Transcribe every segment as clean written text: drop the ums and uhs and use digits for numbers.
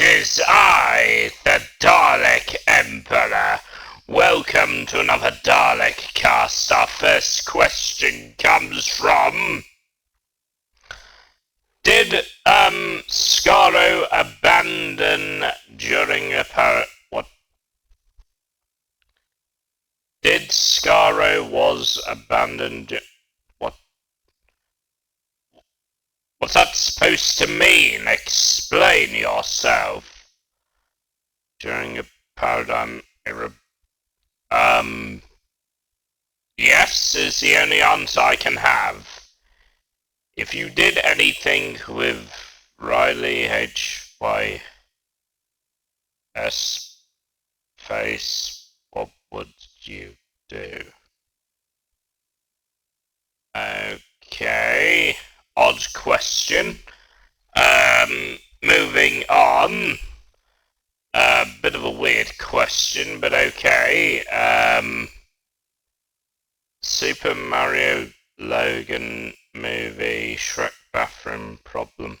is I, the Dalek Emperor. Welcome to another Dalekcast. Our first question comes from... Did, Skaro abandon during a What? Did Skaro was abandoned... What? What's that supposed to mean? Explain yourself. During a paradigm era... Yes is the only answer I can have. If you did anything with Riley HYS face, what would you do? Okay, odd question. Moving on. A bit of a weird question, but okay. Super Mario Logan movie, Shrek bathroom problem.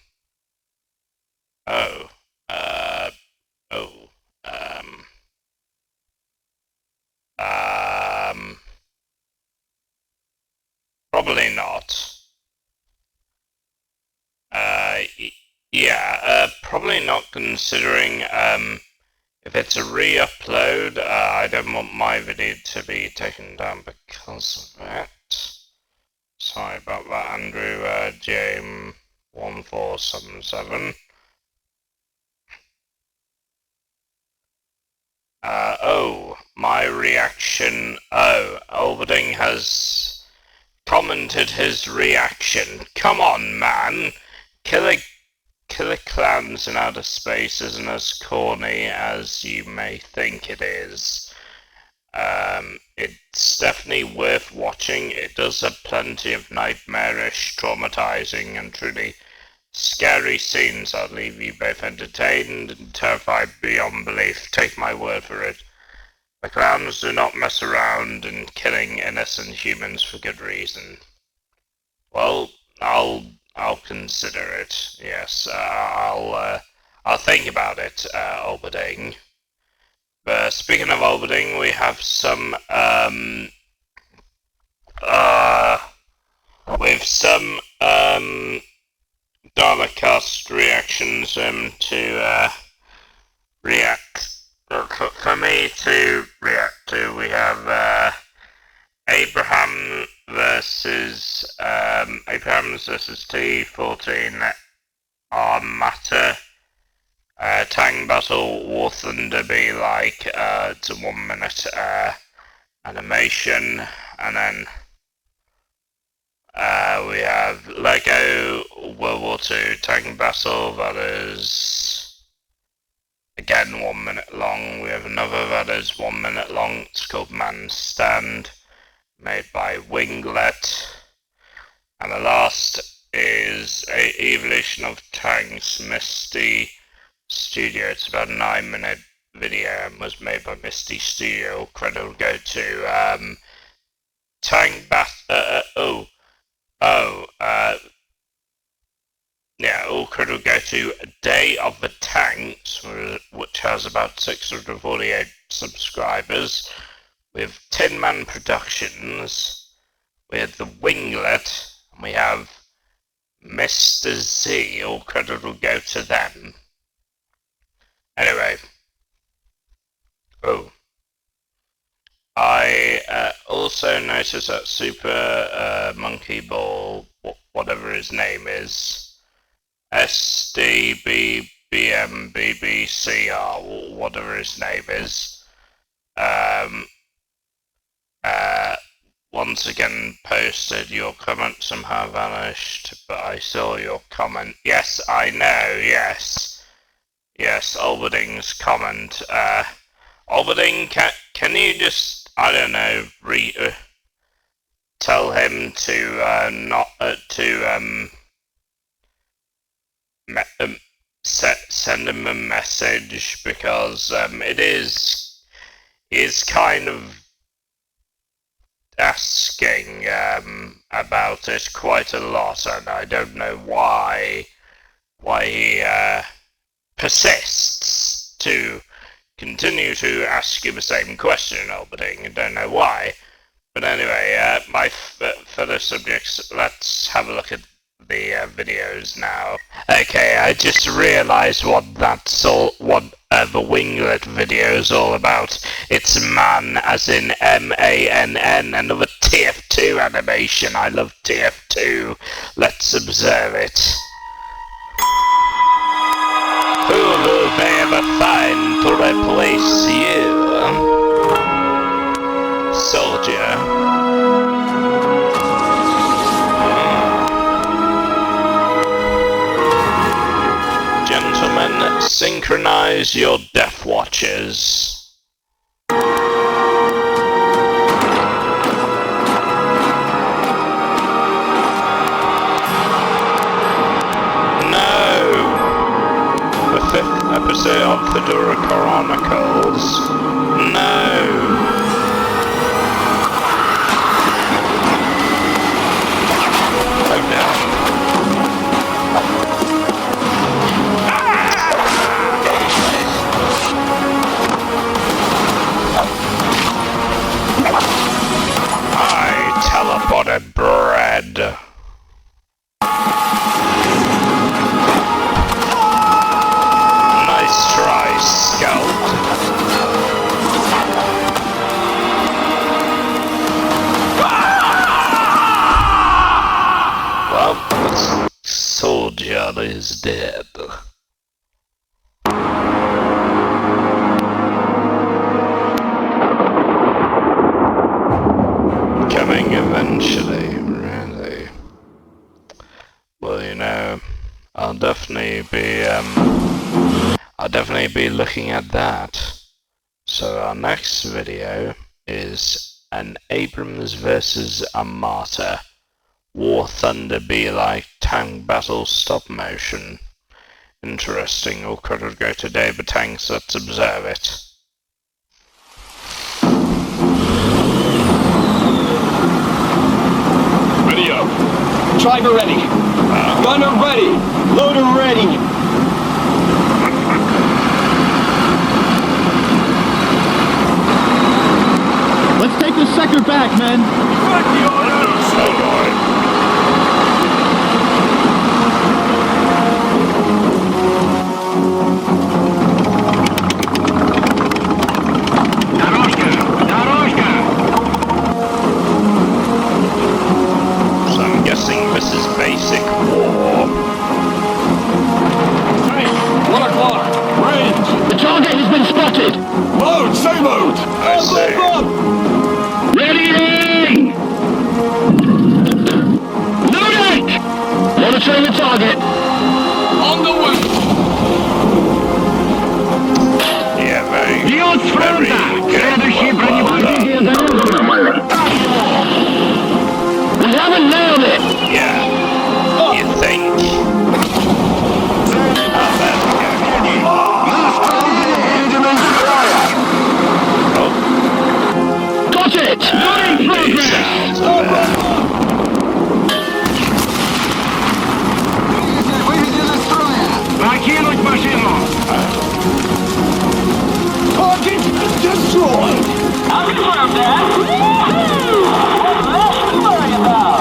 Probably not. Yeah, probably not, considering, if it's a re-upload, I don't want my video to be taken down because of it. Sorry about that, Andrew, James1477. My reaction. Olverding has commented his reaction. Come on, man! Killer Clowns in Outer Space isn't as corny as you may think it is. It's definitely worth watching. It does have plenty of nightmarish, traumatizing, and truly scary scenes that leave you both entertained and terrified beyond belief. Take my word for it. The clowns do not mess around in killing innocent humans for good reason. Well, I'll consider it. Yes, I'll think about it, Olberding. But speaking of Olberding, we have some Dalekcast reactions to react. For me to react to, we have Abrahams versus T14 Matter. Tang Battle War Thunder be like, it's a 1 minute animation, and then we have Lego World War II Tang Battle, that is again 1 minute long. We have another that is 1 minute long, it's called Man Stand, made by Winglet. And the last is a Evolution of Tang's Misty Studio. It's about a 9 minute video and was made by Misty Studio. Credit will go to all credit will go to Day of the Tanks, which has about 648 subscribers. We have Tin Man Productions, we have the Winglet, and we have Mr. Z. All credit will go to them. Anyway, I also noticed that Super Monkey Ball, whatever his name is, SDBBMBBCR, whatever his name is, once again posted, your comment somehow vanished, but I saw your comment. Yes, I know, yes. Yes, Olberding's comment. Olberding, can you just, I don't know, tell him to send him a message, because it is kind of asking about it quite a lot, and I don't know why he persists. to continue to ask you the same question and everything. I don't know why. But anyway, my fellow subjects, let's have a look at the videos now. Okay, I just realised what the winglet video is all about. It's man as in MANN, another TF2 animation. I love TF2. Let's observe it. Who will they ever find to replace you? Soldier. Gentlemen, synchronize your death watches. Episode of Fedora Chronicles. No! Oh no. I teleported bread. Try, Scout. Well, the soldier is dead. Coming eventually, really. Well, you know, I'll definitely be looking at that. So our next video is an Abrams versus Armata. War Thunder be like tank battle stop motion. Interesting, or could it go today but tanks? Let's observe it. Ready up. Driver ready. Gunner ready. Loader ready. Let's take the sector back, men! Oh boy. So I'm guessing this is basic war. Hey, 1 o'clock. Range. The target has been spotted! Load, say load. I see. Ready! Loaded! Monitoring the target. On the way. Yeah, very good. We haven't nailed it! Yeah. You think? Oh, there we go. Oh. Got it! These sounds of Target destroyed. I'll confirm that.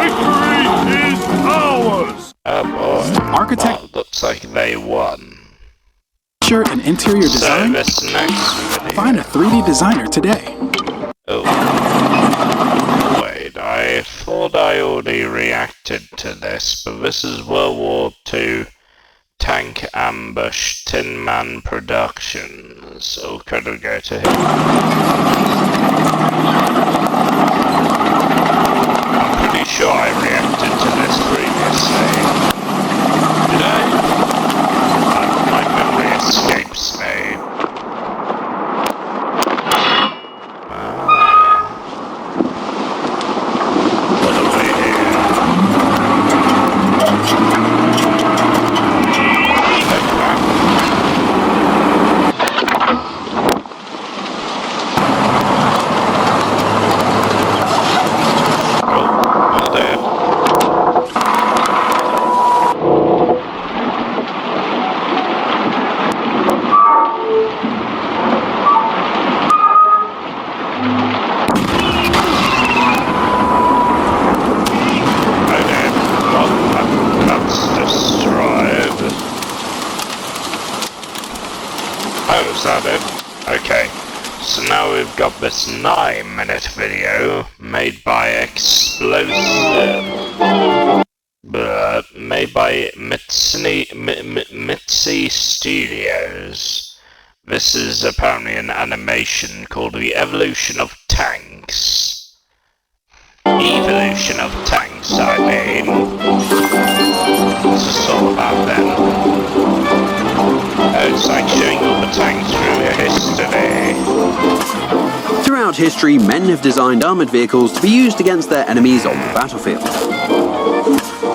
Victory is ours. oh boy. Architecture Well, looks like they won. and interior So design? this next video. Find a 3D designer today. Oh. Wait, I thought I already reacted to this, but this is World War II Tank Ambush Tin Man Productions. So could we go to him? I'm pretty sure I reacted to this previously. Did I? My memory escapes me. What do we hear? Oh, well there. Oh, is that it? Okay. So now we've got this 9-minute video made by made by Mitzi Studios. This is apparently an animation called The Evolution of Tanks. Evolution of Tanks, I mean. What's this all about then? Oh, it's like showing all the tanks through history. Throughout history, men have designed armoured vehicles to be used against their enemies on the battlefield.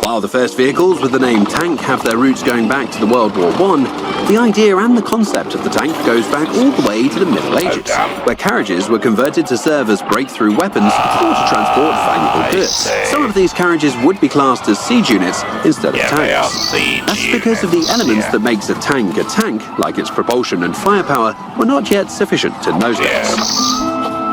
While the first vehicles with the name tank have their roots going back to the World War I, the idea and the concept of the tank goes back all the way to the Middle Ages, where carriages were converted to serve as breakthrough weapons or to transport valuable goods. Some of these carriages would be classed as siege units instead of tanks. That's because of the elements that makes a tank, like its propulsion and firepower, were not yet sufficient in those days.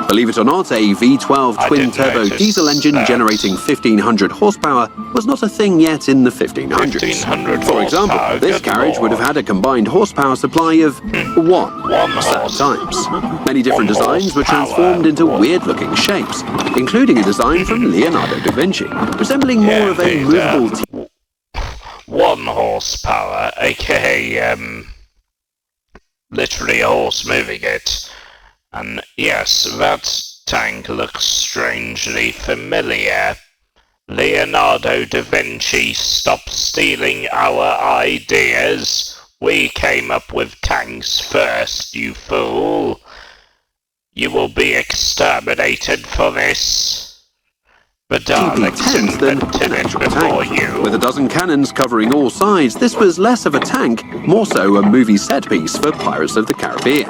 Believe it or not, a V12 twin-turbo diesel engine generating 1,500 horsepower was not a thing yet in the 1500s. For example, this carriage would have had a combined horsepower supply of 1 at times. Many different designs were transformed into weird-looking shapes, including a design from Leonardo da Vinci, resembling more of a movable 1 horsepower, aka literally a horse moving it. And yes, that tank looks strangely familiar. Leonardo da Vinci, stop stealing our ideas. We came up with tanks first, you fool. You will be exterminated for this. The Daleks invented it before you. With a dozen cannons covering all sides, this was less of a tank, more so a movie set piece for Pirates of the Caribbean.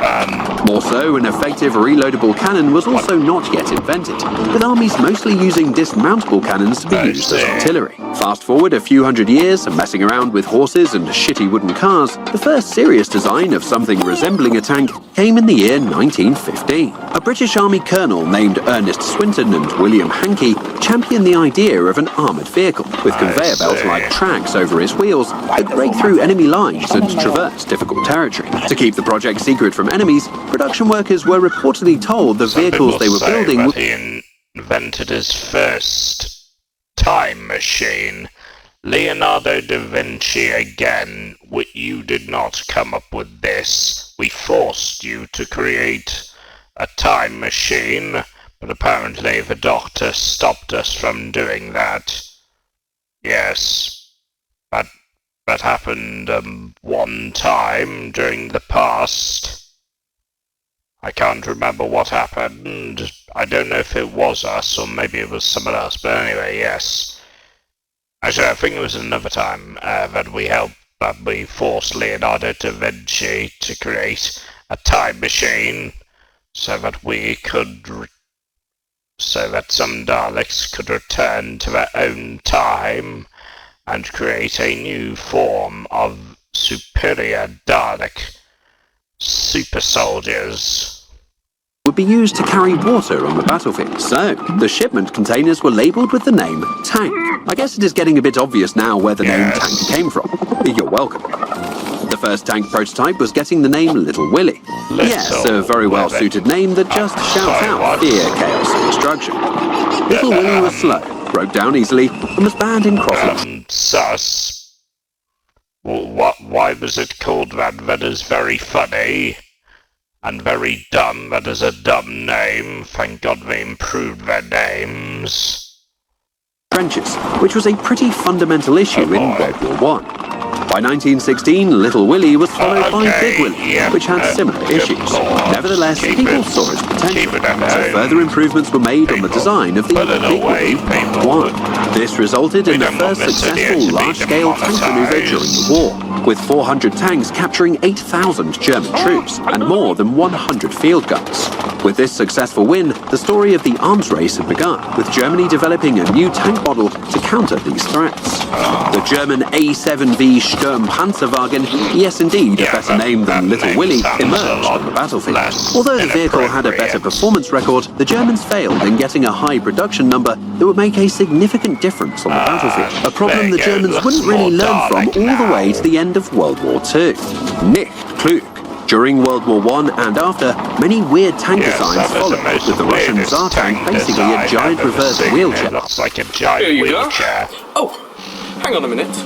More so, an effective reloadable cannon was also not yet invented, with armies mostly using dismountable cannons to be used as artillery. Fast forward a few hundred years, messing around with horses and shitty wooden cars, the first serious design of something resembling a tank came in the year 1915. A British Army colonel named Ernest Swinton and William Hankey championed the idea of an armoured vehicle with conveyor belt-like tracks over its wheels that break through enemy lines and traverse difficult territory. To keep the project secret from enemies, production workers were reportedly told the vehicles they were building would... He invented his first time machine. Leonardo da Vinci again. You did not come up with this. We forced you to create a time machine. But apparently the doctor stopped us from doing that. Yes, that happened one time during the past. I can't remember what happened. I don't know if it was us or maybe it was someone else. But anyway, yes. Actually, I think it was another time that we forced Leonardo da Vinci to create a time machine so that some Daleks could return to their own time and create a new form of superior Dalek super soldiers. Would be used to carry water on the battlefield. So, the shipment containers were labelled with the name Tank. I guess it is getting a bit obvious now where the name Tank came from. You're welcome. The first tank prototype was getting the name Little Willie. Yes, a very well-suited name that just shouts out fear, chaos, and destruction. Little Willie was slow, broke down easily, and was banned in crosswalks. Sus. Well, why was it called that? That is very funny. And very dumb. That is a dumb name. Thank God they improved their names. Trenches, which was a pretty fundamental issue in World War I. By 1916, Little Willie was followed by Big Willie, which had similar issues. Nevertheless, people saw its potential, so further improvements were made on the design of the Big Willie Mark I. This resulted in the first successful large-scale tank maneuver during the war, with 400 tanks capturing 8,000 German troops and more than 100 field guns. With this successful win, the story of the arms race had begun, with Germany developing a new tank model to counter these threats. The German A7V Sturmpanzerwagen, yes indeed, a better name than Little Willie, emerged on the battlefield. Although the vehicle had a better performance record, the Germans failed in getting a high production number that would make a significant difference on the battlefield, a problem the Germans wouldn't really learn from all the way to the end of World War II. Nicht klug. During World War I and after, many weird tank designs followed, with the Russian Tsar tank basically a giant reverse wheelchair. It looks like a giant wheelchair. Oh, hang on a minute.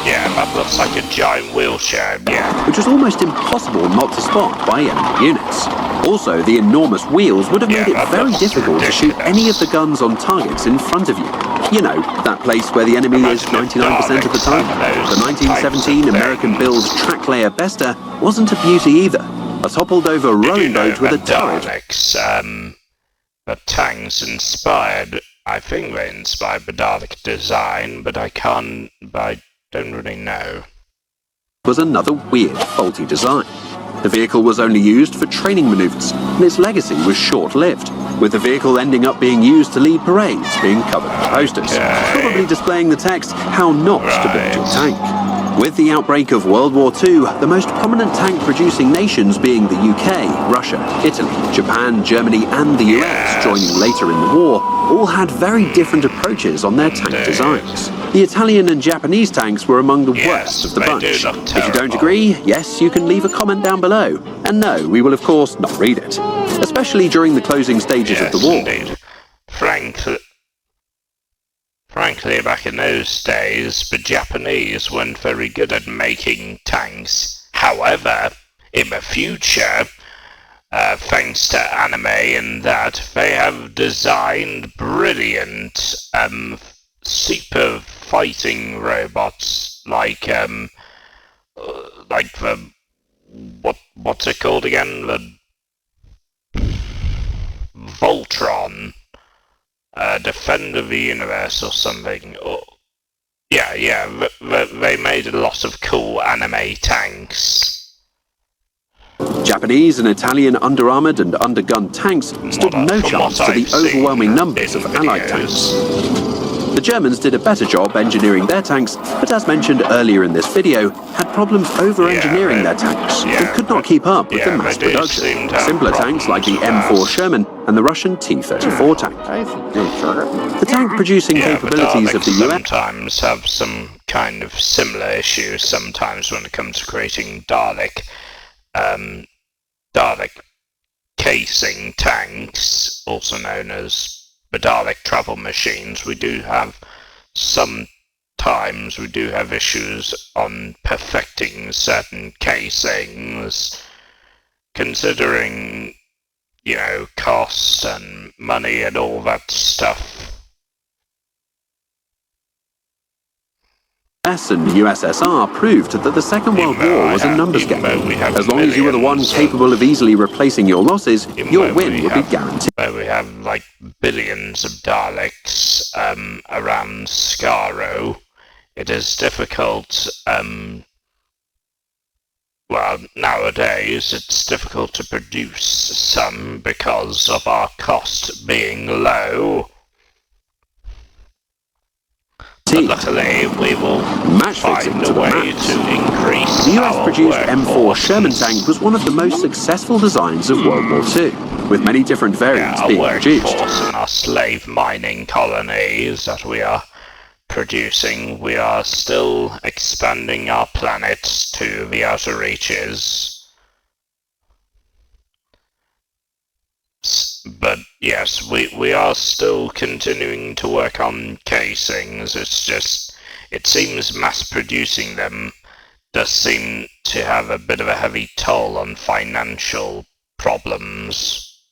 Yeah, that looks like a giant wheelchair, yeah. Which was almost impossible not to spot by enemy units. Also, the enormous wheels would have made it very difficult to shoot any of the guns on targets in front of you. You know, that place where the enemy is 99% of the time. The 1917 American-built track layer Bester wasn't a beauty either. A toppled-over rowing boat with a turret. The tanks inspired, I think they inspired the Dalek design, but I don't really know. Was another weird, faulty design. The vehicle was only used for training maneuvers, and its legacy was short-lived, with the vehicle ending up being used to lead parades being covered in posters, probably displaying the text, "How not to build your tank." With the outbreak of World War II, the most prominent tank-producing nations being the UK, Russia, Italy, Japan, Germany and the US joining later in the war, all had very different approaches on their tank designs. The Italian and Japanese tanks were among the worst of the bunch. If you don't agree, yes, you can leave a comment down below. And no, we will of course not read it. Especially during the closing stages of the war. Indeed. Frankly, back in those days, the Japanese weren't very good at making tanks. However, in the future, thanks to anime and that, they have designed brilliant, super fighting robots like the what's it called again? The Voltron. Defender of the Universe or something. They made a lot of cool anime tanks. Japanese and Italian under-armoured and under-gunned tanks stood no chance to the overwhelming numbers of Allied tanks. The Germans did a better job engineering their tanks, but as mentioned earlier in this video, had problems over-engineering their tanks and could not keep up with the mass production. Simpler tanks like the M4 Sherman and the Russian T-34 tank. The tank producing capabilities of the US sometimes have some kind of similar issues sometimes when it comes to creating Dalek casing tanks, also known as the Dalek travel machines. We do have issues on perfecting certain casings, considering, you know, costs and money and all that stuff. US and USSR proved that the Second World War was a numbers game. As long as you were the one capable of easily replacing your losses, your win would be guaranteed. We have like billions of Daleks around Skaro. It is difficult, well, nowadays it's difficult to produce some because of our cost being low. But luckily, we will find a way to increase the US-produced M4 Sherman tank was one of the most successful designs of World War II, with many different variants being produced. In our slave mining colonies that we are producing, we are still expanding our planet to the outer reaches. But yes, we are still continuing to work on casings. It's just, it seems mass producing them does seem to have a bit of a heavy toll on financial problems.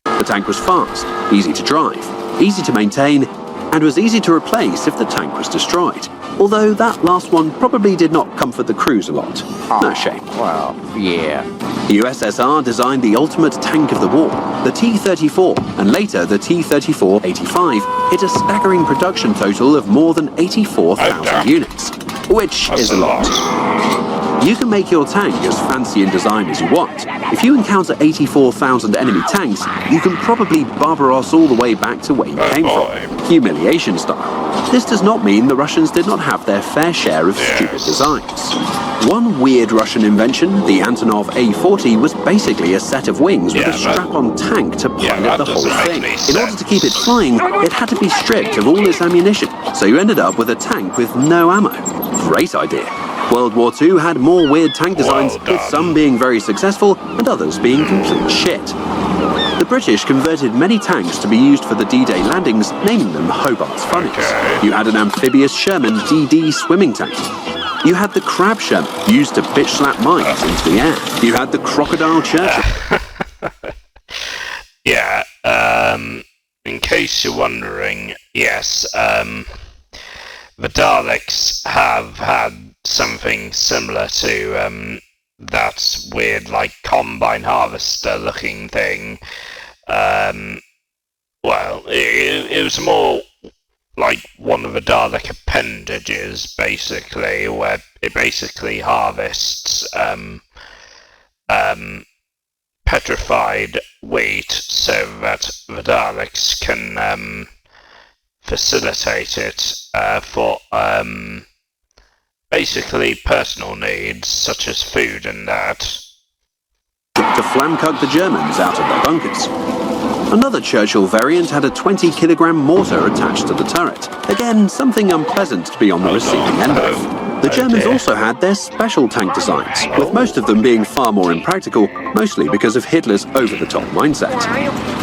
The tank was fast, easy to drive, easy to maintain, and was easy to replace if the tank was destroyed. Although that last one probably did not comfort the crews a lot. No shame. Well, yeah. The USSR designed the ultimate tank of the war, the T-34, and later the T-34-85 hit a staggering production total of more than 84,000 units, which is a lot. You can make your tank as fancy in design as you want. If you encounter 84,000 enemy tanks, you can probably Barbaros all the way back to where you came from, humiliation style. This does not mean the Russians did not have their fair share of stupid designs. One weird Russian invention, the Antonov A-40, was basically a set of wings with a strap-on tank to pilot the whole thing. In order to keep it flying, it had to be stripped of all its ammunition, so you ended up with a tank with no ammo. Great idea. World War II had more weird tank designs, Well with some being very successful and others being complete shit. The British converted many tanks to be used for the D-Day landings, naming them Hobart's Funnies. Okay. You had an amphibious Sherman DD swimming tank. You had the Crab Sherman, used to bitch slap mines into the air. You had the Crocodile Churchill. Yeah, in case you're wondering, yes, the Daleks have had something similar to that weird, like, combine harvester looking thing. Well, it was more like one of the Dalek appendages, basically, where it basically harvests petrified wheat so that the Daleks can facilitate it for basically personal needs such as food and that. To flamcook the Germans out of their bunkers. Another Churchill variant had a 20-kilogram mortar attached to the turret. Again, something unpleasant to be on the receiving end of. The Germans also had their special tank designs, with most of them being far more impractical, mostly because of Hitler's over-the-top mindset.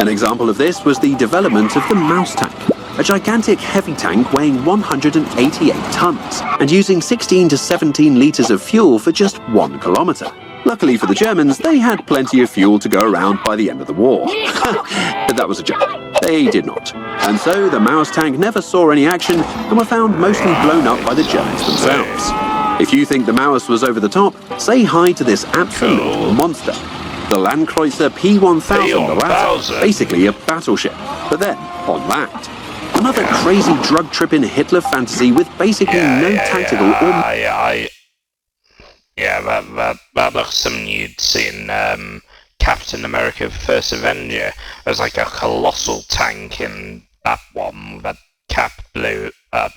An example of this was the development of the Mouse tank, a gigantic heavy tank weighing 188 tons, and using 16 to 17 litres of fuel for just 1 kilometre. Luckily for the Germans, they had plenty of fuel to go around by the end of the war. But that was a joke. They did not. And so the Mouse tank never saw any action and were found mostly blown up by the Germans themselves. If you think the Mouse was over the top, say hi to this absolute monster. The Landkreuzer P-1000 the latter, basically a battleship, but then on land. Another crazy drug-tripping Hitler fantasy with basically no tactical or... Yeah, that looks something you'd see in Captain America First Avenger. There's like a colossal tank in that one that Cap blew up.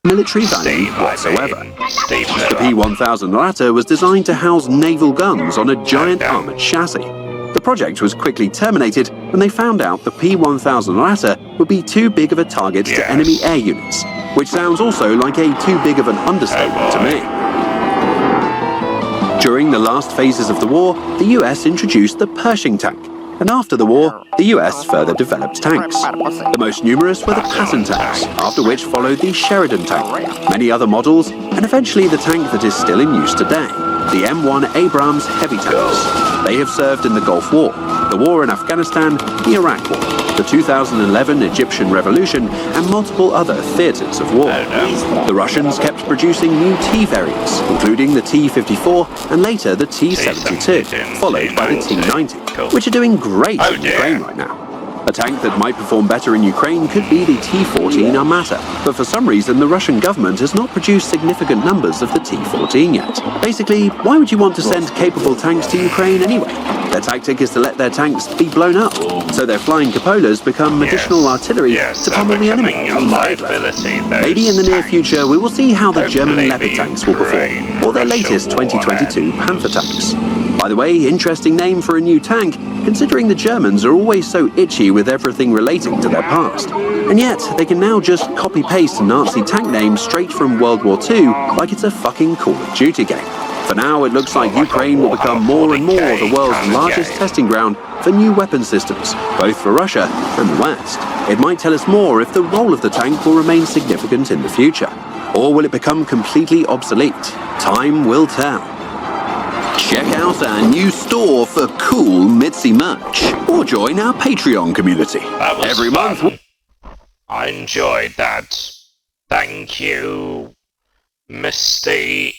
Military value whatsoever. The P-1000 latter was designed to house naval guns on a giant armoured chassis. The project was quickly terminated when they found out the P-1000 latter would be too big of a target to enemy air units, which sounds also like a too big of an understatement to me. During the last phases of the war, the US introduced the Pershing tank, and after the war, the US further developed tanks. The most numerous were the Patton tanks, after which followed the Sheridan tank, many other models, and eventually the tank that is still in use today, the M1 Abrams heavy tanks. They have served in the Gulf War, the war in Afghanistan, the Iraq War, the 2011 Egyptian Revolution, and multiple other theatres of war. The Russians kept producing new T variants, including the T-54 and later the T-72, followed by the T-90, which are doing great in Ukraine right now. A tank that might perform better in Ukraine could be the T-14 Armata, but for some reason the Russian government has not produced significant numbers of the T-14 yet. Basically, why would you want to send capable tanks to Ukraine anyway? Their tactic is to let their tanks be blown up, so their flying cupolas become additional artillery to pummel the enemy. Maybe in the near future we will see how the German Leopard tanks will perform, or their latest 2022 Panther tanks. By the way, interesting name for a new tank, considering the Germans are always so itchy with everything relating to their past. And yet, they can now just copy-paste Nazi tank names straight from World War II like it's a fucking Call of Duty game. For now, it looks like Ukraine will become more and more the world's largest testing ground for new weapon systems, both for Russia and the West. It might tell us more if the role of the tank will remain significant in the future. Or will it become completely obsolete? Time will tell. Check out our new store for cool Mitzi merch, or join our Patreon community. Every month. I enjoyed that. Thank you, Misty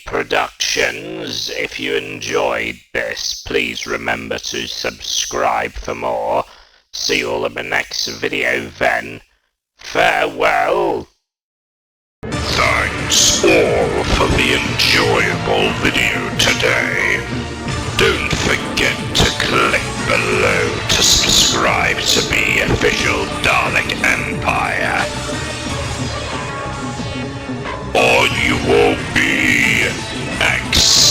Productions. If you enjoyed this, please remember to subscribe for more. See you all in the next video then. Farewell. Thanks all for the enjoyable video today. Don't forget to click below to subscribe to the official Dalek Empire, or you will be exterminated.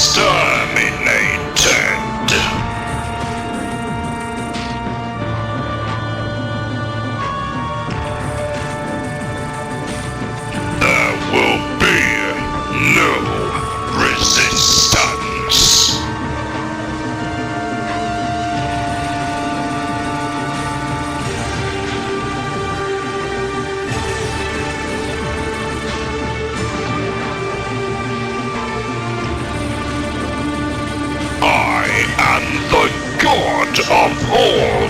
from Paul.